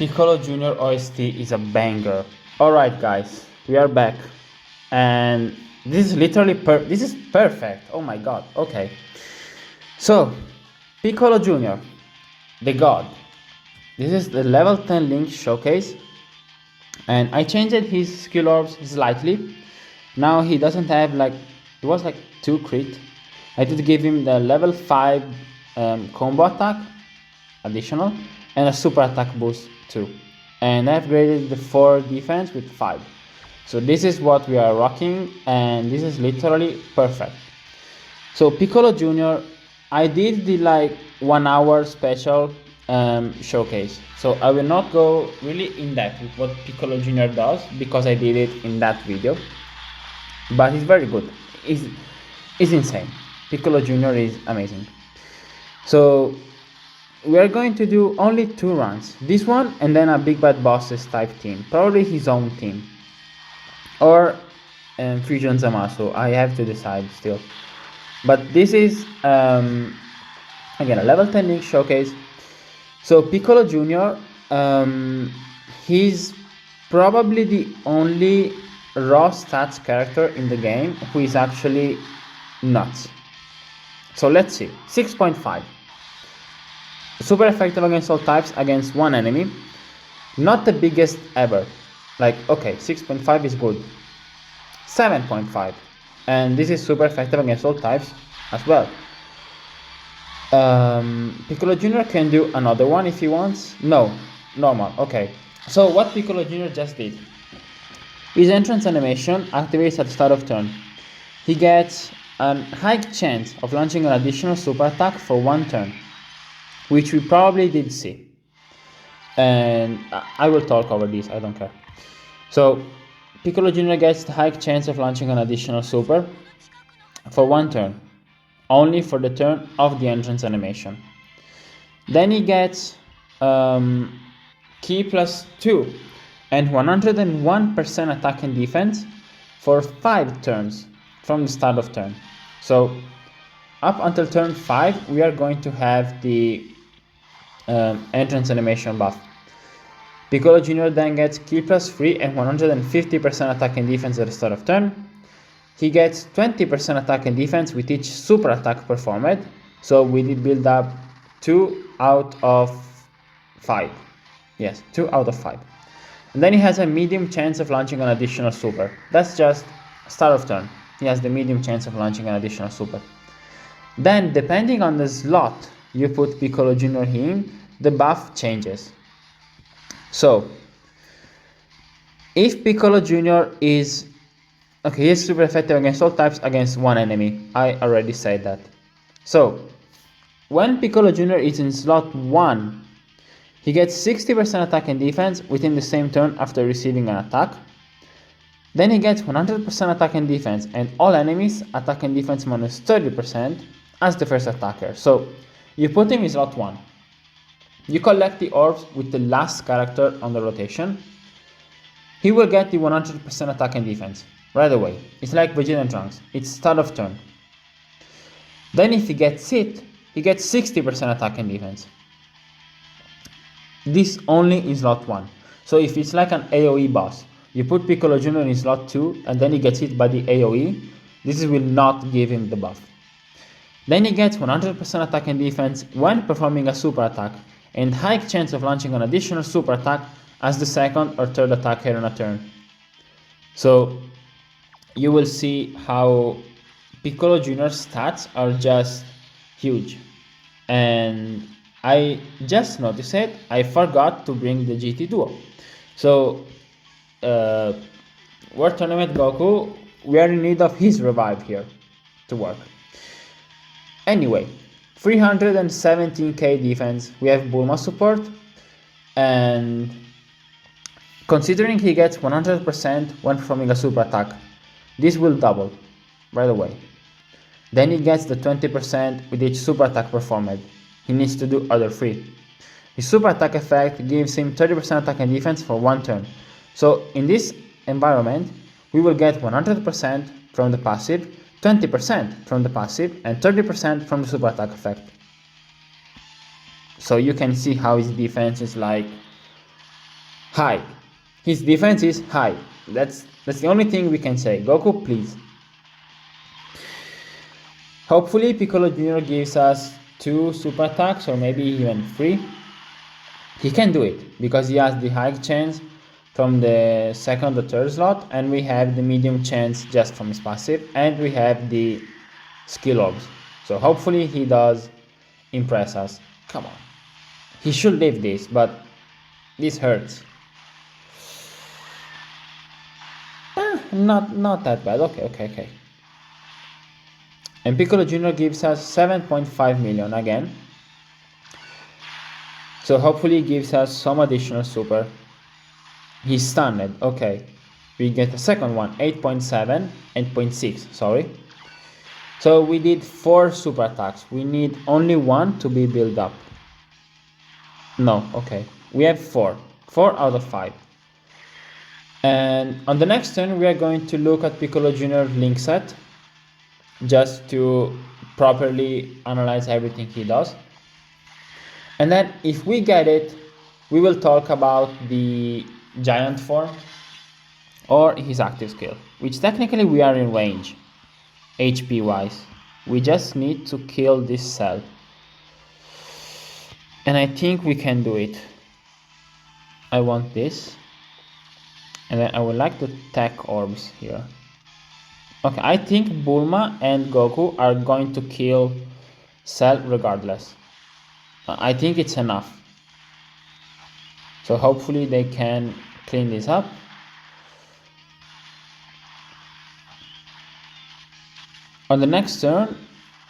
Piccolo Junior OST is a banger. Alright guys, we are back. And this is literally this is perfect. Oh my god. Okay. So, Piccolo Junior, the god. This is the level 10 Link showcase. And I changed his skill orbs slightly. Now he doesn't have it was 2 crit. I did give him the level 5 combo attack additional and a super attack boost too. And I upgraded the 4 defense with 5. So this is what we are rocking, and this is literally perfect. So Piccolo Junior, I did the 1 hour special showcase. So I will not go really in depth with what Piccolo Junior does because I did it in that video. But it's very good. It's insane. Piccolo Junior is amazing. So we are going to do only 2 runs. This one and then a Big Bad Bosses type team. Probably his own team. Or Fusion Zamasu. I have to decide still. But this is again a level 10 Link showcase. So Piccolo Junior, he's probably the only raw stats character in the game who is actually nuts. So let's see. 6.5. Super effective against all types against one enemy. Not the biggest ever. Okay, 6.5 is good. 7.5. And this is super effective against all types as well. Piccolo Jr. can do another one if he wants. No, normal. Okay. So what Piccolo Jr. just did. His entrance animation activates at the start of turn. He gets a high chance of launching an additional super attack for 1 turn, which we probably did see. And I will talk over this, I don't care. So Piccolo Jr. gets the high chance of launching an additional super for 1 turn, only for the turn of the entrance animation. Then he gets Key plus 2 and 101% attack and defense for 5 turns from the start of turn. So up until turn 5 we are going to have the entrance animation buff. Piccolo Jr. then gets Key plus 3 and 150% attack and defense at the start of turn. He gets 20% attack and defense with each super attack performed. So we did build up 2 out of 5. Yes, 2 out of 5. And then he has a medium chance of launching an additional super. That's just start of turn. He has the medium chance of launching an additional super. Then, depending on the slot you put Piccolo Jr. in, the buff changes. So, if Piccolo Jr. is... Okay, he is super effective against all types against one enemy. I already said that. So, when Piccolo Jr. is in slot 1, he gets 60% attack and defense within the same turn after receiving an attack. Then he gets 100% attack and defense and all enemies attack and defense minus 30% as the first attacker. So you put him in slot 1. You collect the orbs with the last character on the rotation. He will get the 100% attack and defense right away. It's like Vegeta and Trunks. It's start of turn. Then if he gets it, he gets 60% attack and defense. This only in slot 1. So if it's like an AoE boss, you put Piccolo Jr. in slot 2 and then he gets hit by the AoE, this will not give him the buff. Then he gets 100% attack and defense when performing a super attack and high chance of launching an additional super attack as the second or third attacker on a turn. So you will see how Piccolo Jr.'s stats are just huge. And I just noticed it, I forgot to bring the GT Duo. So, World Tournament Goku, we are in need of his revive here to work. Anyway, 317k defense, we have Bulma support, and considering he gets 100% when performing a super attack, this will double right away. Then he gets the 20% with each super attack performed. He needs to do other 3. His super attack effect gives him 30% attack and defense for 1 turn. So in this environment, we will get 100% from the passive, 20% from the passive, and 30% from the super attack effect. So you can see how his defense is high. His defense is high. That's the only thing we can say. Goku, please. Hopefully Piccolo Jr. gives us 2 super attacks or maybe even 3. He can do it because he has the high chance from the second or third slot, and we have the medium chance just from his passive, and we have the skill orbs. So hopefully he does impress us. Come on. He should live this, but this hurts. Not that bad. Okay. And Piccolo Jr. gives us 7.5 million again. So hopefully he gives us some additional super. He's stunned. Okay. We get a second one, 8.7 and 0.6, sorry. So we did 4 super attacks. We need only 1 to be built up. No, okay. We have 4. 4 out of 5. And on the next turn, we are going to look at Piccolo Jr. link set, just to properly analyze everything he does. And then if we get it, we will talk about the giant form or his active skill, which technically we are in range, HP wise. We just need to kill this cell. And I think we can do it. I want this. And then I would like to tech orbs here. Okay, I think Bulma and Goku are going to kill Cell regardless. I think it's enough. So hopefully they can clean this up. On the next turn,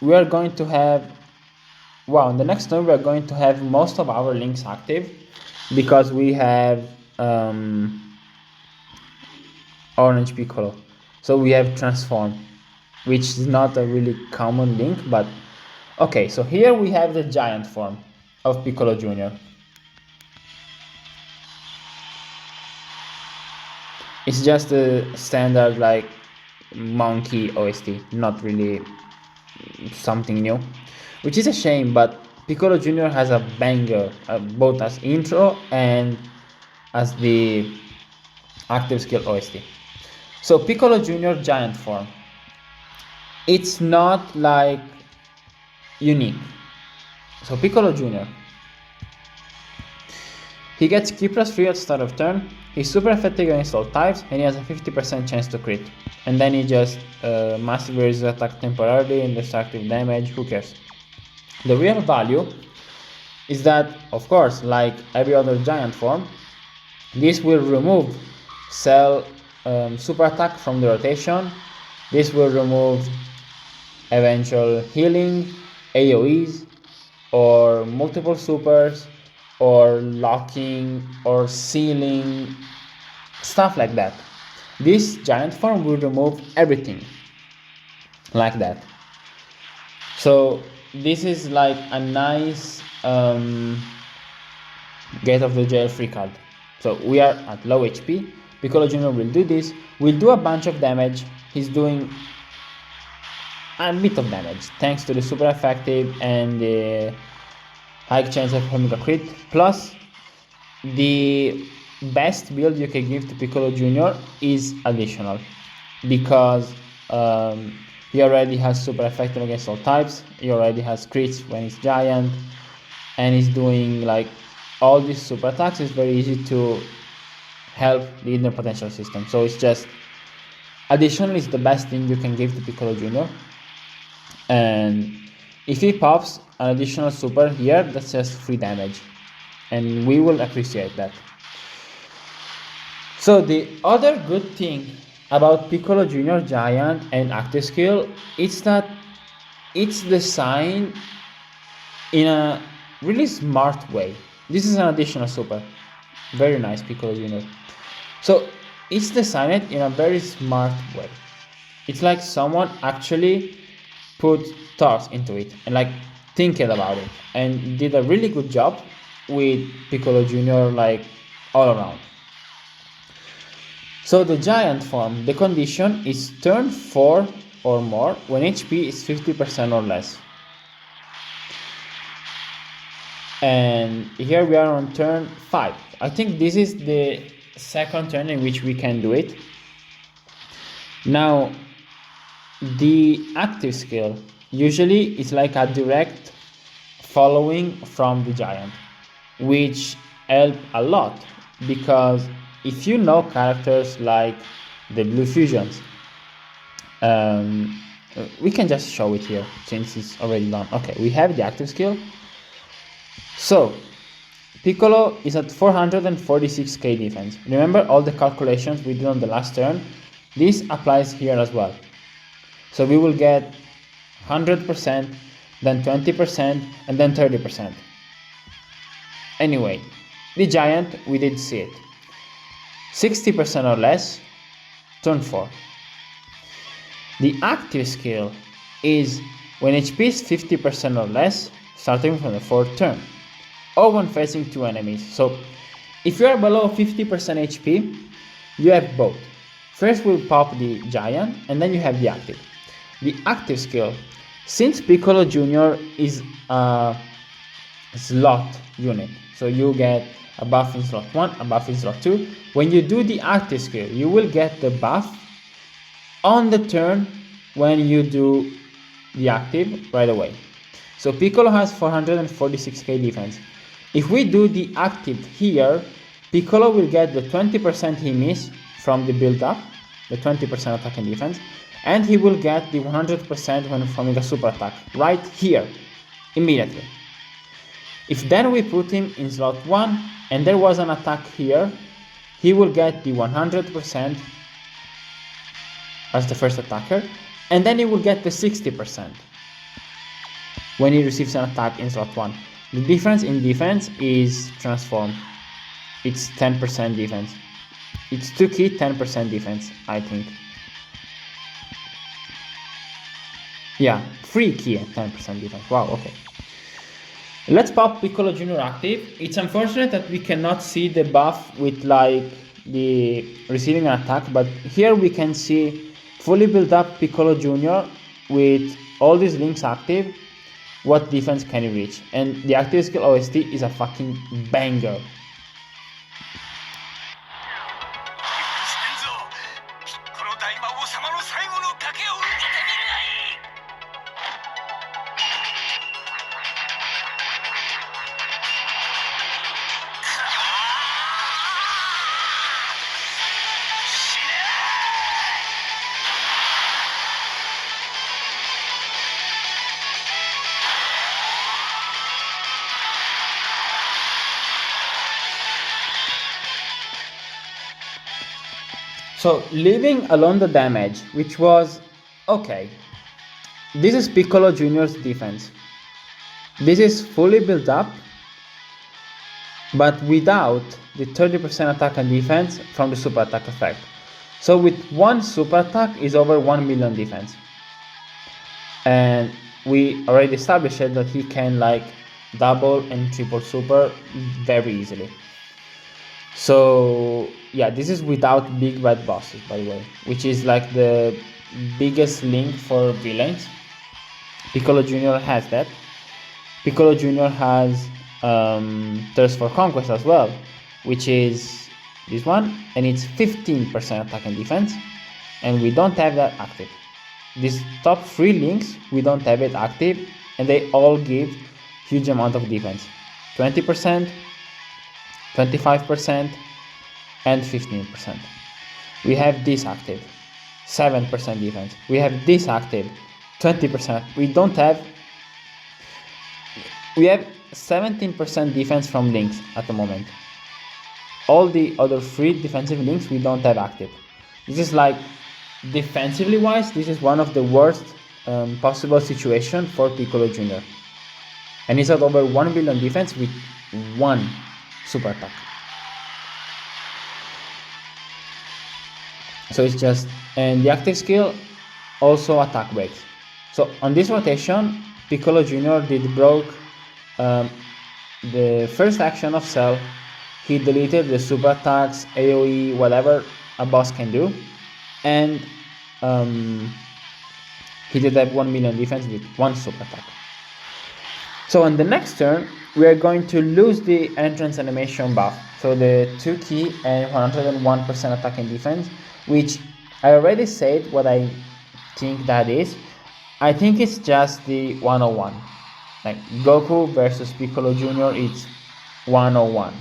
we are going to have... Wow, on the next turn we are going to have most of our links active, because we have Orange Piccolo. So we have Transform, which is not a really common link, but okay, so here we have the giant form of Piccolo Jr. It's just a standard like monkey OST, not really something new, which is a shame, but Piccolo Jr. has a banger, both as intro and as the active skill OST. So Piccolo Jr. giant form, it's not like unique. So Piccolo Jr., he gets Q plus 3 at start of turn, he's super effective against all types, and he has a 50% chance to crit. And then he just massively raises attack temporarily and destructive damage, who cares? The real value is that, of course, like every other giant form, this will remove Cell super attack from the rotation. This will remove eventual healing, AoEs, or multiple supers, or locking, or sealing, stuff like that. This giant form will remove everything like that. So this is like a nice get off the jail free card. So we are at low HP. Piccolo Jr. will do this, will do a bunch of damage. He's doing a bit of damage thanks to the super effective and the high chance of having a crit. Plus, the best build you can give to Piccolo Jr. is additional, because he already has super effective against all types, he already has crits when he's giant, and he's doing like all these super attacks. It's very easy to help the inner potential system. So it's just additional is the best thing you can give to Piccolo Jr. And if he pops an additional super here, that's just free damage, and we will appreciate that. So the other good thing about Piccolo Jr. Giant and active skill is that it's designed in a really smart way. This is an additional super. Very nice, Piccolo Jr. So it's designed in a very smart way. It's like someone actually put thoughts into it and like thinking about it, and did a really good job with Piccolo Jr. like all around. So the giant form, the condition is turn 4 or more when HP is 50% or less. And here we are on turn 5. I think this is the second turn in which we can do it. Now, the active skill usually is like a direct following from the giant, which help a lot, because if you know characters like the blue fusions, we can just show it here since it's already done. Okay, we have the active skill. So Piccolo is at 446k defense. Remember all the calculations we did on the last turn? This applies here as well. So we will get 100%, then 20%, and then 30%. Anyway, the giant, we did see it. 60% or less, turn 4. The active skill is when HP is 50% or less, starting from the 4th turn, or when facing 2 enemies. So if you are below 50% HP, you have both. First we'll pop the giant, and then you have the active. The active skill, since Piccolo Jr. is a slot unit, so you get a buff in slot 1, a buff in slot 2. When you do the active skill, you will get the buff on the turn when you do the active right away. So Piccolo has 446k defense. If we do the active here, Piccolo will get the 20% he missed from the build up, the 20% attack and defense, and he will get the 100% when performing a super attack right here, immediately. If then we put him in slot 1 and there was an attack here, he will get the 100% as the first attacker, and then he will get the 60% when he receives an attack in slot 1. The difference in defense is transformed. It's 10% defense. It's 2 key, 10% defense, I think. Yeah, 3 key and 10% defense. Wow, okay. Let's pop Piccolo Jr. active. It's unfortunate that we cannot see the buff with like the receiving an attack, but here we can see fully built up Piccolo Jr. with all these links active, what defense can he reach. And the active skill OST is a fucking banger. So leaving alone the damage, which was okay. This is Piccolo Jr.'s defense. This is fully built up, but without the 30% attack and defense from the super attack effect. So with one super attack is over 1 million defense. And we already established that he can like double and triple super very easily. So yeah, this is without big bad bosses, by the way, which is like the biggest link for villains. Piccolo Jr. has that. Piccolo Jr. has Thirst for Conquest as well, which is this one, and it's 15% attack and defense, and we don't have that active. These top 3 links, we don't have it active, and they all give huge amount of defense. 20%, 25%, and 15%. We have this active, 7% defense. We have this active, 20%. We have 17% defense from links at the moment. All the other 3 defensive links we don't have active. This is like, defensively wise, this is one of the worst possible situation for Piccolo Jr. And he's at over 1 billion defense with 1 super attack. So it's just, and the active skill also attack breaks. So on this rotation, Piccolo Jr. did broke the first action of Cell. He deleted the super attacks, AoE, whatever a boss can do, and he did have 1 million defense with 1 super attack. So on the next turn, we are going to lose the entrance animation buff. So the 2 key and 101% attack and defense, which I already said what I think that is. I think it's just the 101. Like Goku versus Piccolo Jr. it's 101.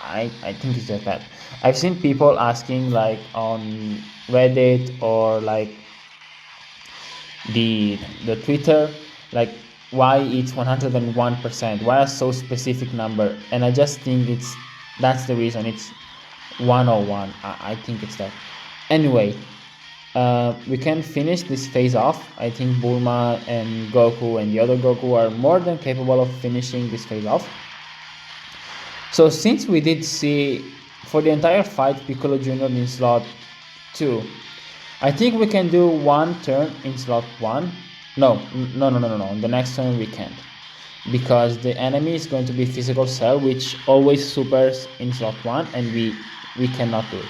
I think it's just that. I've seen people asking like on Reddit or like the Twitter, like why it's 101%, why a so specific number, and I just think that's the reason. It's 101. I think it's that. Anyway, we can finish this phase off. I think Bulma and Goku and the other Goku are more than capable of finishing this phase off. So since we did see for the entire fight Piccolo Jr. in slot 2, I think we can do one turn in slot 1. No. On the next turn we can't, because the enemy is going to be Physical Cell, which always supers in slot 1, and we cannot do it.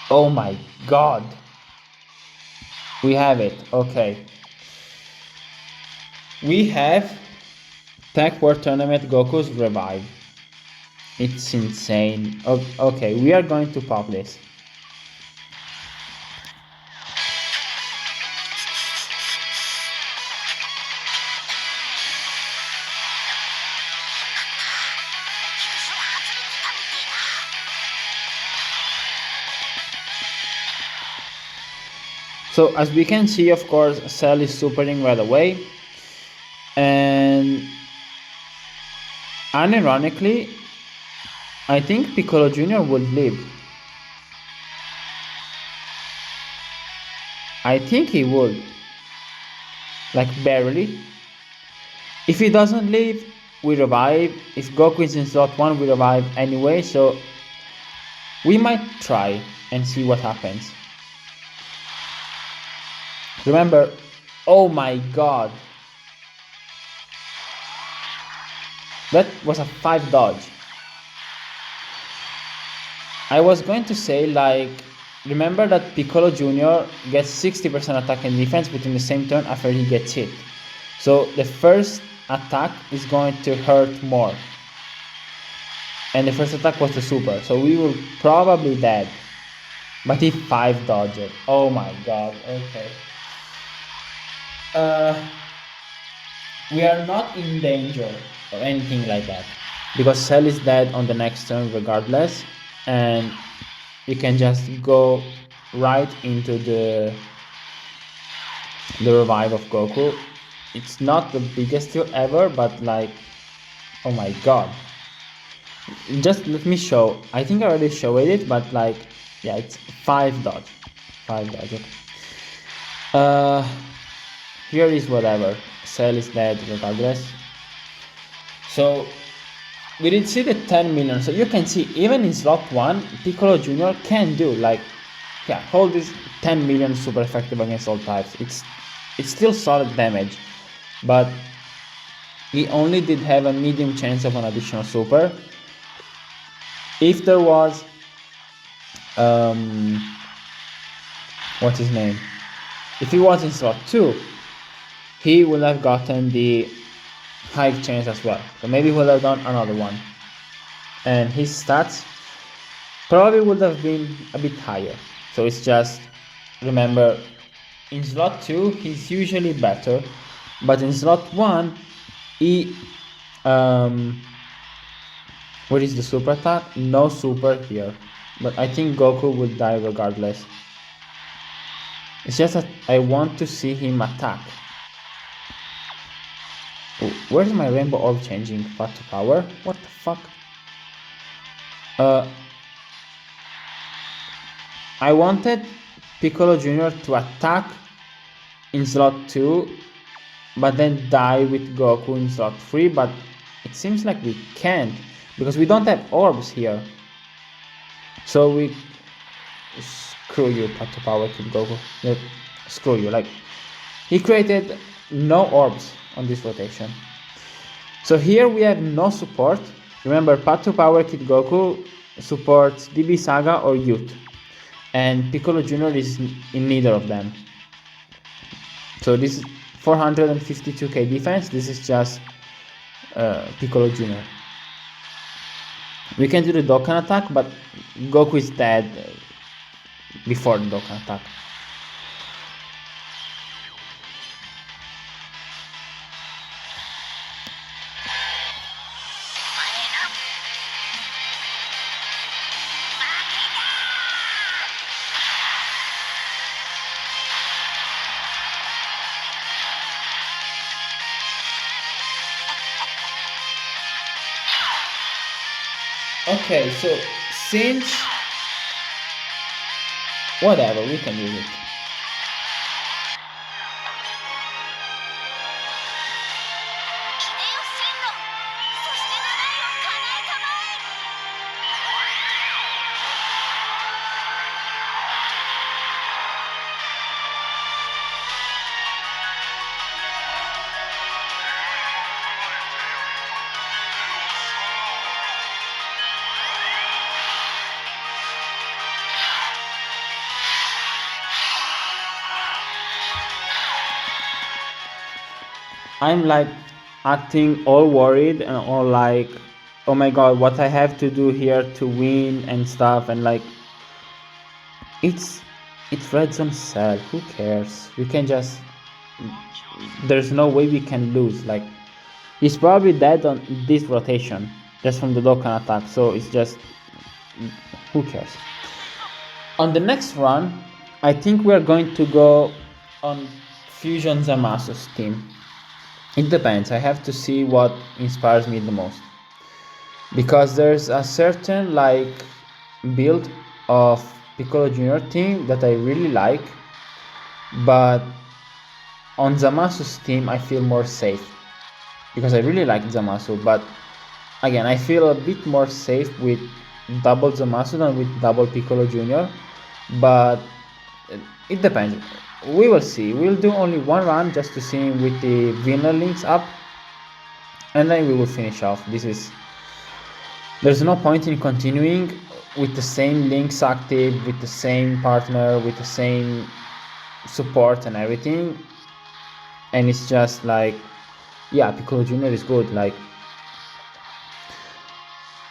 Oh my god. We have it. Okay. We have Tech World Tournament Goku's Revive. It's insane. Okay, we are going to pop this. So as we can see, of course, Cell is supering right away, and unironically, I think Piccolo Jr. would live. I think he would, like barely. If he doesn't live, we revive. If Goku is in slot 1, we revive anyway, so we might try and see what happens. Remember, oh my god, that was a 5 dodge. I was going to say, like, remember that Piccolo Jr. gets 60% attack and defense within the same turn after he gets hit. So the first attack is going to hurt more. And the first attack was the super, so we will probably dead. But he 5 dodged it. Oh my god, okay. We are not in danger or anything like that, because Cell is dead on the next turn regardless, and you can just go right into the revive of Goku. It's not the biggest deal ever, but like, oh my god. Just let me show. I think I already showed it, but like, yeah, it's 5 dodge. 5 dodge. Okay. Here is whatever. Cell is dead regardless. So we did see the 10 million. So you can see even in slot 1, Piccolo Jr. can do like, yeah, hold this 10 million super effective against all types. It's still solid damage, but he only did have a medium chance of an additional super. If there was what's his name? If he was in slot 2, he would have gotten the high chance as well. So maybe he would have done another one. And his stats probably would have been a bit higher. So it's just, remember, in slot 2, he's usually better. But in slot 1, he... what is the super attack? No super here. But I think Goku would die regardless. It's just that I want to see him attack. Where's my rainbow orb changing path to power? What the fuck? I wanted Piccolo Jr. to attack in slot 2, but then die with Goku in slot 3, but it seems like we can't, because we don't have orbs here. So we... Screw you, path to power, Kid Goku. Screw you, like... He created no orbs on this rotation. So here we have no support. Remember, path to power Kid Goku supports DB Saga or Youth. and Piccolo Junior is in neither of them. So this is 452k defense. This is just Piccolo Junior. We can do the Dokkan attack, but Goku is dead before the Dokkan attack. Okay, so since whatever, we can use it. I'm like acting all worried and all like, oh my god, what I have to do here to win and stuff, and like it's Red Zone Cell, who cares? We can just, there's no way we can lose. Like, he's probably dead on this rotation just from the Dokkan attack, so it's just, who cares? On the next run, I think we're going to go on Fusion Zamasu's team. It depends, I have to see what inspires me the most. Because there's a certain like build of Piccolo Junior team that I really like, but on Zamasu's team I feel more safe. Because I really like Zamasu, but again, I feel a bit more safe with double Zamasu than with double Piccolo Junior. But it depends. We will see. We'll do only one run just to see him with the winner links up, and then we will finish off. There's no point in continuing with the same links active, with the same partner, with the same support and everything. And it's just like, yeah, Piccolo Junior is good. Like,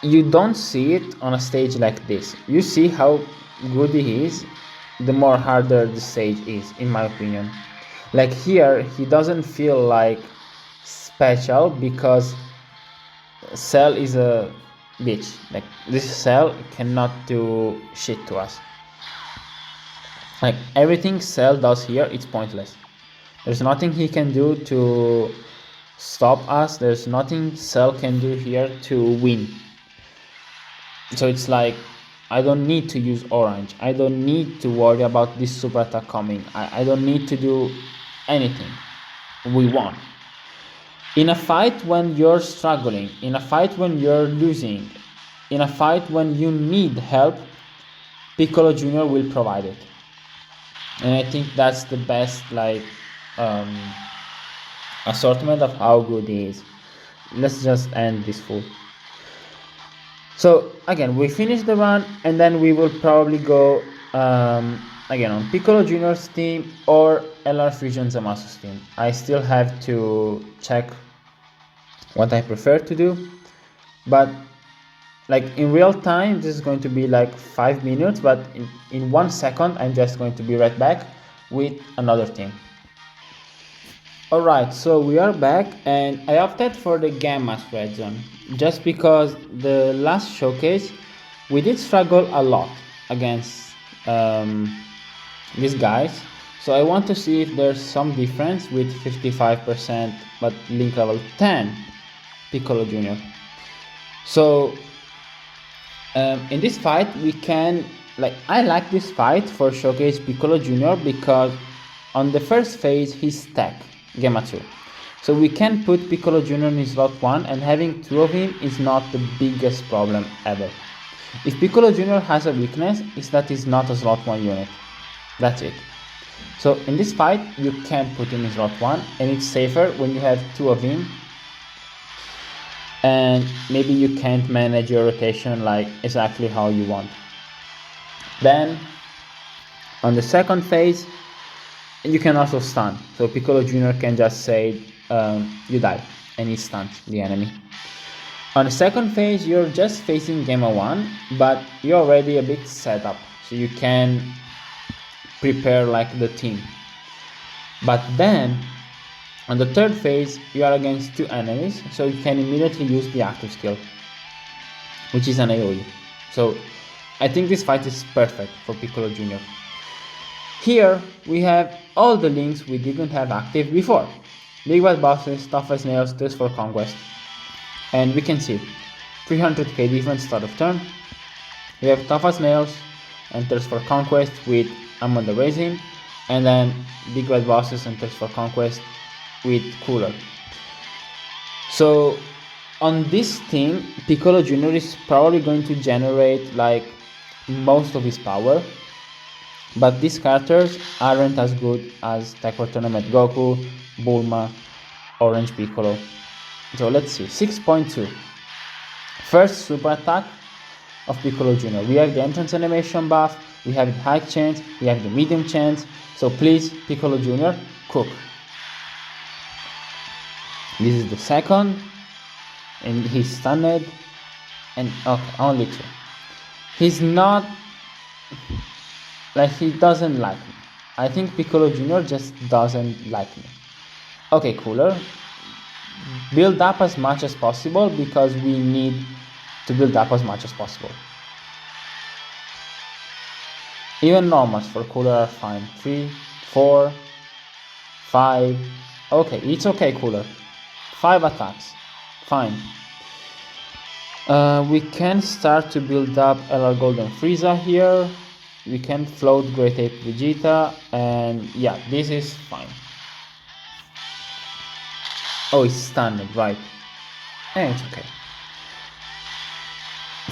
you don't see it on a stage like this. You see how good he is the more harder the stage is, in my opinion. Like here, he doesn't feel like special because Cell is a bitch. Like, this Cell cannot do shit to us. Like, everything Cell does here, it's pointless. There's nothing he can do to stop us. There's nothing Cell can do here to win. So it's like, I don't need to use orange. I don't need to worry about this super attack coming. I don't need to do anything. We won. In a fight when you're struggling, in a fight when you're losing, in a fight when you need help, Piccolo Jr. will provide it. And I think that's the best like assortment of how good he is. Let's just end this fool. So again, we finish the run, and then we will probably go again on Piccolo Junior's team or LR Fusion Zamasu's team. I still have to check what I prefer to do, but like in real time this is going to be like 5 minutes, but in 1 second I'm just going to be right back with another team. Alright, so we are back, and I opted for the Gamma Red Zone just because the last showcase we did struggle a lot against these guys. So I want to see if there's some difference with 55% but link level 10 Piccolo Jr. So in this fight we can, like, I like this fight for showcase Piccolo Jr. because on the first phase he's tech Gamma 2. So we can put Piccolo Jr. in slot 1, and having 2 of him is not the biggest problem ever. If Piccolo Jr. has a weakness, it's that he's not a slot 1 unit. That's it. So in this fight you can put him in slot 1, and it's safer when you have 2 of him, and maybe you can't manage your rotation like exactly how you want. Then On the second phase, you can also stun. So Piccolo Jr. can just say, you die, and he stuns the enemy. On the second phase, you're just facing Gamma 1, but you're already a bit set up, so you can prepare like the team. But then, on the third phase, you are against 2 enemies, so you can immediately use the active skill, which is an AoE. So I think this fight is perfect for Piccolo Jr. Here we have all the links we didn't have active before. Big Bad Bosses, Tough as Nails, Thirst for Conquest. And we can see 300k defense start of turn. We have Tough as Nails and Thirst for Conquest with Amon the Raisin, and then Big Bad Bosses and Thirst for Conquest with Cooler. So on this team, Piccolo Jr. is probably going to generate like most of his power, but these characters aren't as good as Tekkro Tournament Goku, Bulma, Orange Piccolo. So let's see, 6.2. First super attack of Piccolo Jr. We have the entrance animation buff, we have the high chance, we have the medium chance, so please, Piccolo Jr., cook. This is the second, and he's stunned, and okay, only 2. He's not, like, he doesn't like me. I think Piccolo Jr. just doesn't like me. Okay, Cooler. Build up as much as possible because we need to build up as much as possible. Even normals for Cooler are fine. 3, 4, 5. Okay, it's okay, Cooler. 5 attacks. Fine. We can start to build up LR Golden Frieza here. We can float Great Ape Vegeta, and yeah, this is fine. Oh, it's stunned, right. And it's okay.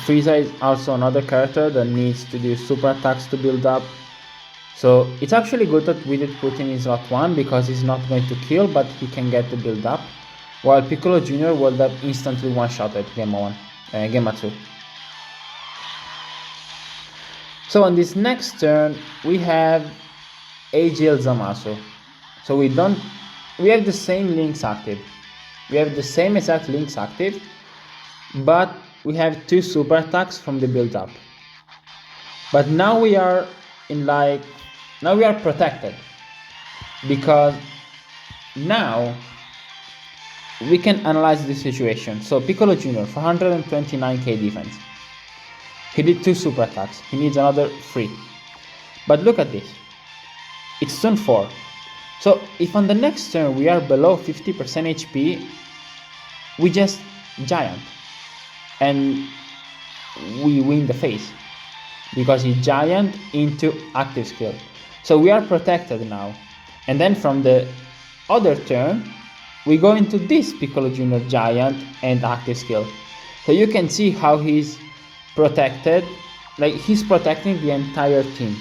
Frieza is also another character that needs to do super attacks to build up. So it's actually good that we did put him in slot 1 because he's not going to kill, but he can get the build up. While Piccolo Jr. will have instantly one-shotted Gamma 2. So on this next turn, we have AGL Zamasu. So we have the same links active. We have the same exact links active, but we have 2 super attacks from the build up. But now we are protected, because now we can analyze the situation. So Piccolo Jr. 429k defense. He did 2 super attacks. He needs another 3. But look at this. It's turn 4. So if on the next turn we are below 50% HP, we just giant. And we win the phase. Because he giant into active skill. So we are protected now. And then from the other turn, we go into this Piccolo Jr. giant and active skill. So you can see how he's protected, like he's protecting the entire team,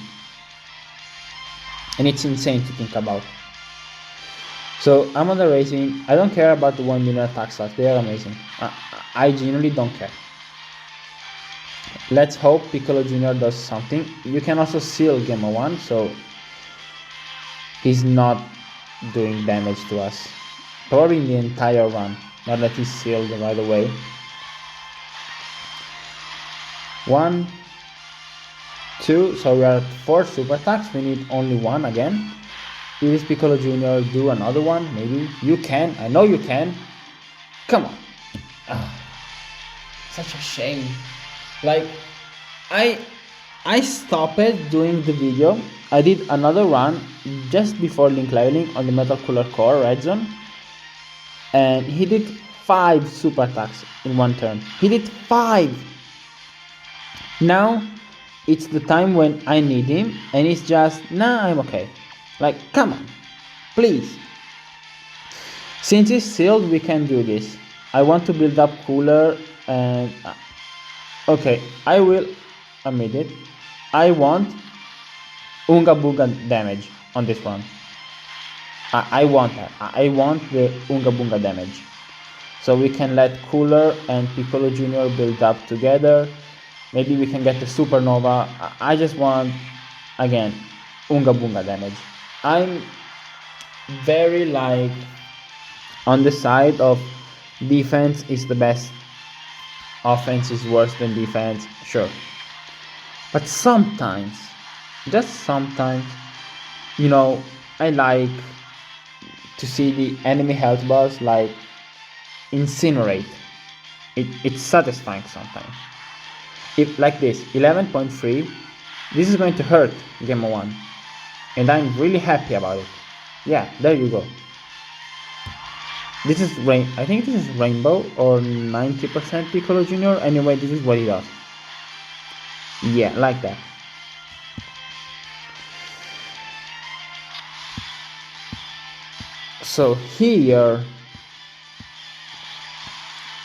and it's insane to think about. So I'm on the racing. I don't care about the 1 million attack slots, they are amazing. I genuinely don't care. Let's hope Piccolo Jr. does something. You can also seal Gamma 1, so he's not doing damage to us, probably in the entire run, not that he's sealed right away. 1, 2, so we are at 4 super attacks. We need only 1 again. Is Piccolo Jr. do another one? Maybe you can. I know you can. Come on. Such a shame. Like I stopped doing the video. I did another run just before link leveling on the Metal Cooler Core Red Zone, and he did 5 super attacks in 1 turn. He did 5. Now it's the time when I need him, and he's just, nah, I'm okay. Like, come on, please. Since he's sealed, we can do this. I want to build up Cooler, and okay, I will admit it. I want Unga Bunga damage on this one. I want that. I want the Unga Bunga damage. So we can let Cooler and Piccolo Jr. build up together. Maybe we can get the Supernova. I just want, again, Unga Bunga damage. I'm very like on the side of defense is the best, offense is worse than defense, sure. But sometimes, just sometimes, you know, I like to see the enemy health bars like incinerate. It's satisfying sometimes. If like this, 11.3, this is going to hurt Game 1. And I'm really happy about it. Yeah, there you go. This is I think this is Rainbow or 90% Piccolo Jr. Anyway, this is what he does. Yeah, like that. So here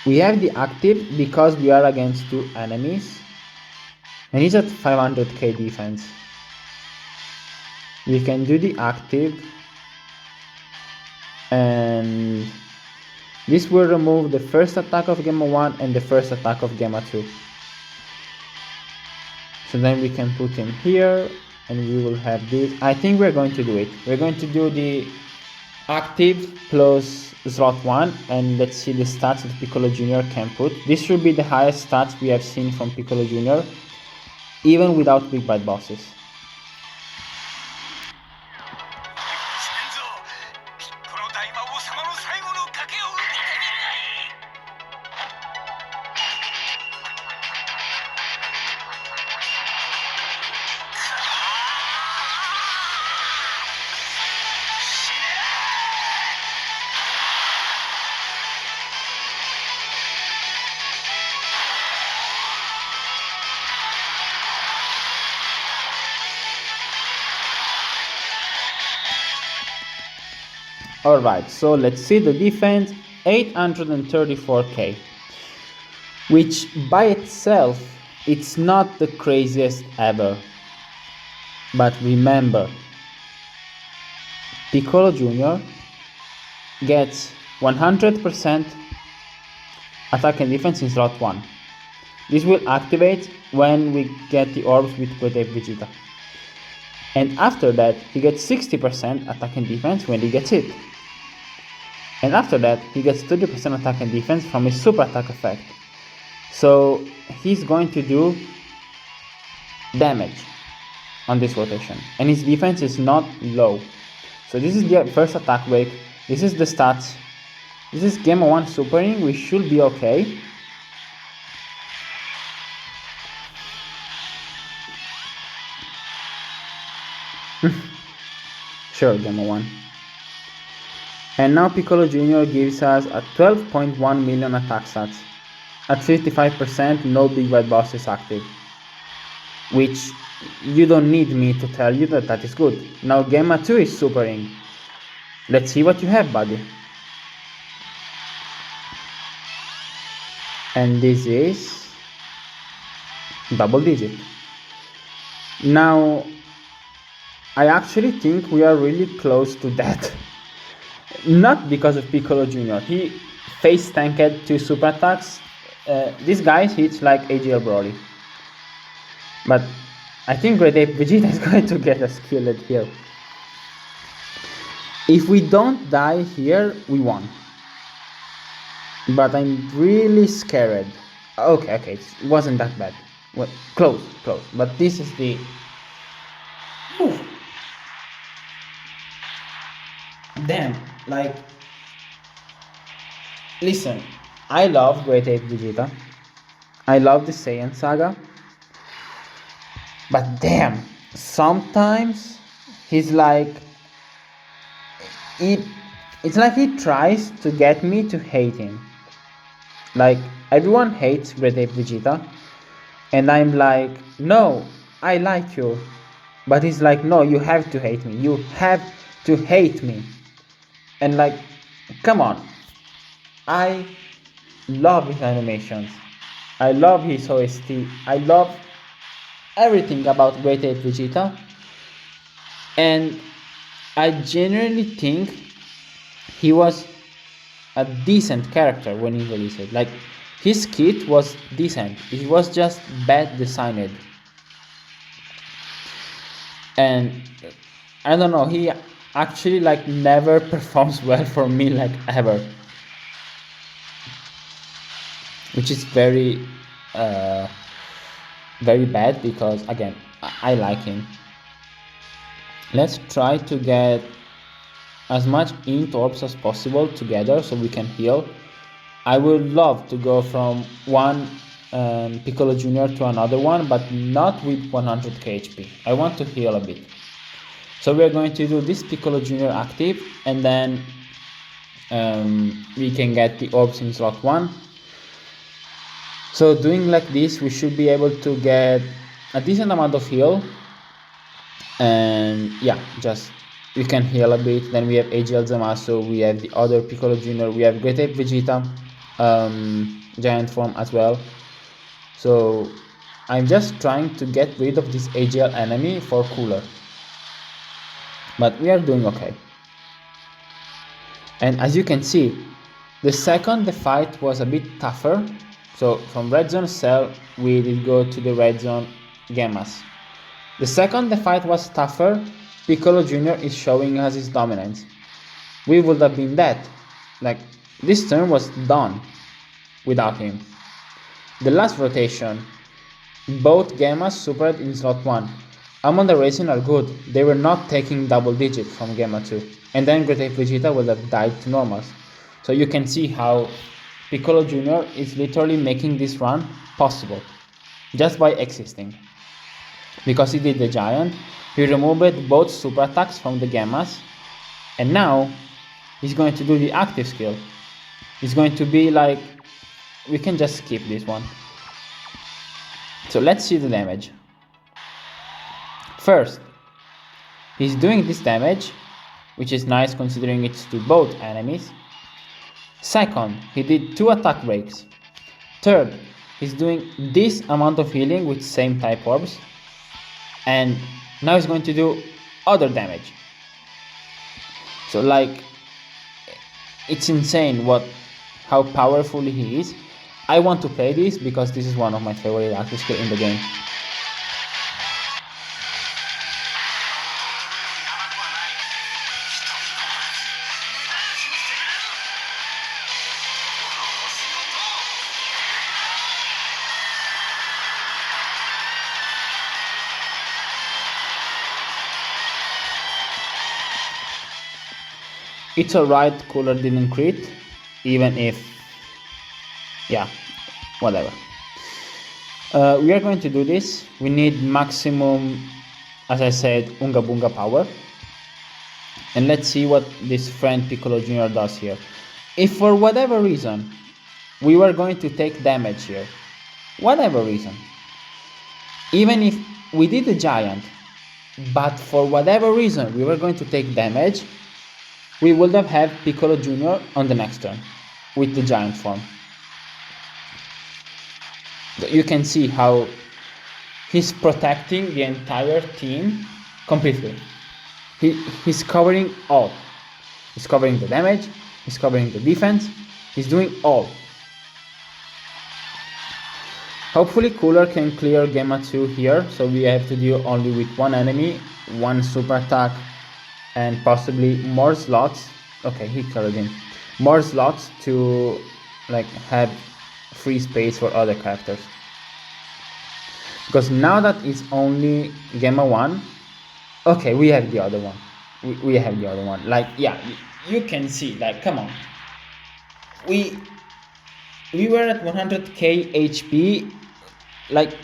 we have the active because we are against two enemies. And he's at 500k defense. We can do the active. And this will remove the first attack of Gamma 1 and the first attack of Gamma 2. So then we can put him here and we will have this. I think we're going to do it. We're going to do the active plus slot 1 and let's see the stats that Piccolo Jr. can put. This should be the highest stats we have seen from Piccolo Jr. even without big bad bosses. Alright, so let's see the defense, 834k, which by itself, it's not the craziest ever. But remember, Piccolo Jr. gets 100% attack and defense in slot 1. This will activate when we get the orbs with Great Ape Vegeta. And after that, he gets 60% attack and defense when he gets hit. And after that, he gets 30% attack and defense from his super attack effect. So he's going to do damage on this rotation. And his defense is not low. So this is the first attack break. This is the stats. This is Game 1 supering. We should be okay. Sure, Game 1. And now Piccolo Jr. gives us a 12.1 million attack stats. At 55%, no big bad boss is active. Which you don't need me to tell you that that is good. Now Gamma 2 is supering. Let's see what you have, buddy. And this is double digit. Now I actually think we are really close to that. Not because of Piccolo Jr. He face tanked 2 super attacks. This guy hits like AGL Broly. But I think Great Ape Vegeta is going to get us killed here. If we don't die here, we won. But I'm really scared. Okay, it wasn't that bad. Well, close. But this is the... Oof. Damn, like... Listen, I love Great Ape Vegeta. I love the Saiyan saga. But damn, sometimes he's like... It's like he tries to get me to hate him. Like, everyone hates Great Ape Vegeta. And I'm like, no, I like you. But he's like, no, you have to hate me. You have to hate me. And like, come on. I love his animations. I love his OST. I love everything about Great Ape Vegeta. And I genuinely think he was a decent character when he released it. Like, his kit was decent. It was just bad designed. And I don't know, he actually like never performs well for me, like ever, which is very very bad, because again, I like him. Let's try to get as much INT orbs as possible together so we can heal. I would love to go from one Piccolo Jr. to another one, but not with 100k HP. I want to heal a bit. So we are going to do this Piccolo Jr. active, and then we can get the orbs in slot 1. So doing like this, we should be able to get a decent amount of heal. And yeah, just we can heal a bit. Then we have AGL Zamasu, we have the other Piccolo Jr., we have Great Ape Vegeta giant form as well. So I'm just trying to get rid of this AGL enemy for cooler, but we are doing okay. And as you can see, the second the fight was a bit tougher, so from red zone Cell we did go to the red zone Gammas. The second the fight was tougher, Piccolo Jr. is showing us his dominance. We would have been dead. Like, this turn was done without him. The last rotation, both Gammas supered in slot 1. Amon the Racing are good, they were not taking double digit from Gamma 2. And then Great Ape Vegeta would have died to normals. So you can see how Piccolo Jr. is literally making this run possible, just by existing. Because he did the giant, he removed both super attacks from the Gammas, and now he's going to do the active skill. He's going to be like, we can just skip this one. So let's see the damage. First, he's doing this damage, which is nice considering it's to both enemies. Second, he did 2 attack breaks. Third, he's doing this amount of healing with same type orbs. And now he's going to do other damage. So like, it's insane how powerful he is. I want to play this because this is one of my favorite active skills in the game. It's alright, Cooler didn't crit, even if, yeah, whatever. We are going to do this. We need maximum, as I said, Unga Bunga power. And let's see what this friend Piccolo Jr. does here. If for whatever reason we were going to take damage here, whatever reason, even if we did the giant, but for whatever reason we were going to take damage, we would have had Piccolo Jr. on the next turn with the giant form. You can see how he's protecting the entire team completely. He's covering all. He's covering the damage, he's covering the defense, he's doing all. Hopefully Cooler can clear Gamma 2 here, so we have to deal only with one enemy, one super attack, and possibly more slots. Okay, he killed him. More slots to like have free space for other characters. Because now that it's only Gamma 1, okay, we have the other one. We have the other one. Like, yeah, you can see, like, come on. We were at 100k HP. Like,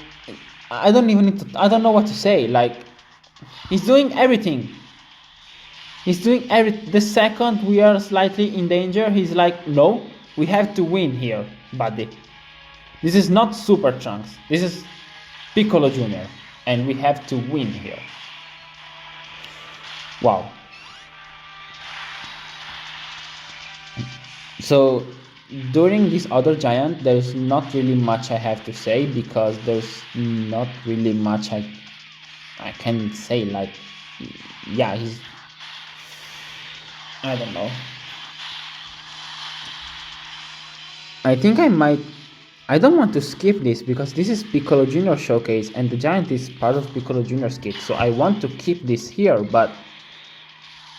I don't know what to say. Like, he's doing everything. The second we are slightly in danger, he's like, no, we have to win here, buddy. This is not Super Trunks. This is Piccolo Jr. And we have to win here. Wow. So during this other giant, there's not really much I have to say, because there's not really much I can say. Like, yeah, I don't know. I think I might I don't want to skip this because this is Piccolo Junior showcase and the giant is part of Piccolo Junior's kit, so I want to keep this here, but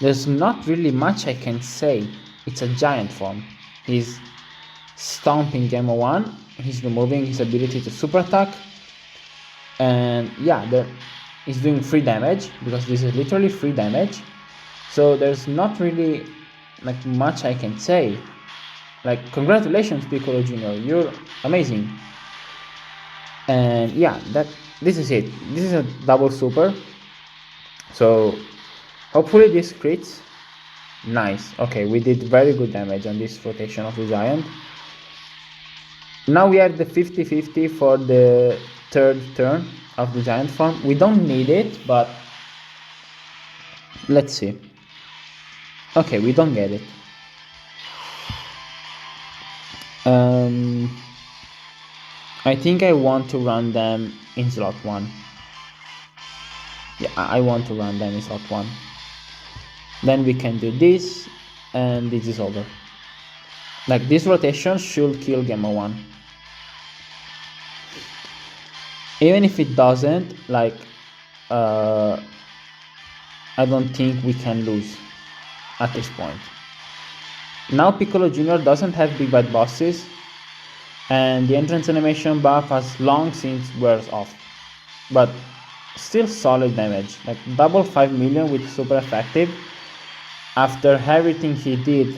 there's not really much I can say. It's a giant form. He's stomping Gamma 1, he's removing his ability to super attack, and yeah, he's doing free damage because this is literally free damage, so there's not really like much I can say. Like, congratulations Piccolo Junior, you're amazing. And yeah, this is it. This is a double super, so hopefully this crits. Nice. Okay, we did very good damage on this rotation of the giant. Now we are the 50-50 for the third turn of the giant form. We don't need it, but let's see. Okay, we don't get it. I think I want to run them in slot 1. Yeah, I want to run them in slot 1. Then we can do this, and this is over. Like, this rotation should kill Gamma 1. Even if it doesn't, like, I don't think we can lose at this point. Now Piccolo Jr. doesn't have big bad bosses, and the entrance animation buff has long since wears off, but still solid damage, like double 5 million with super effective. After everything he did,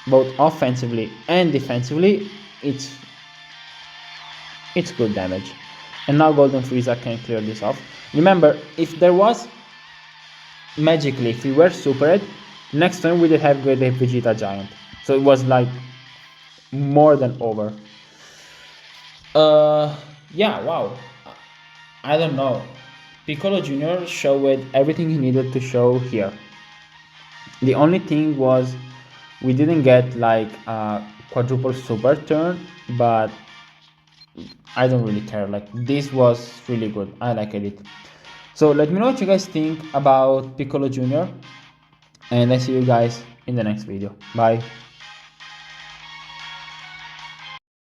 both offensively and defensively, it's good damage. And now Golden Frieza can clear this off. Remember, if there was magically, if we were supered, next turn we would have Great Ape Vegeta Giant. So it was like more than over. Yeah, wow. I don't know. Piccolo Jr. showed everything he needed to show here. The only thing was we didn't get like a quadruple super turn, but I don't really care. Like, this was really good. I liked it. So let me know what you guys think about Piccolo Jr. and I see you guys in the next video. Bye.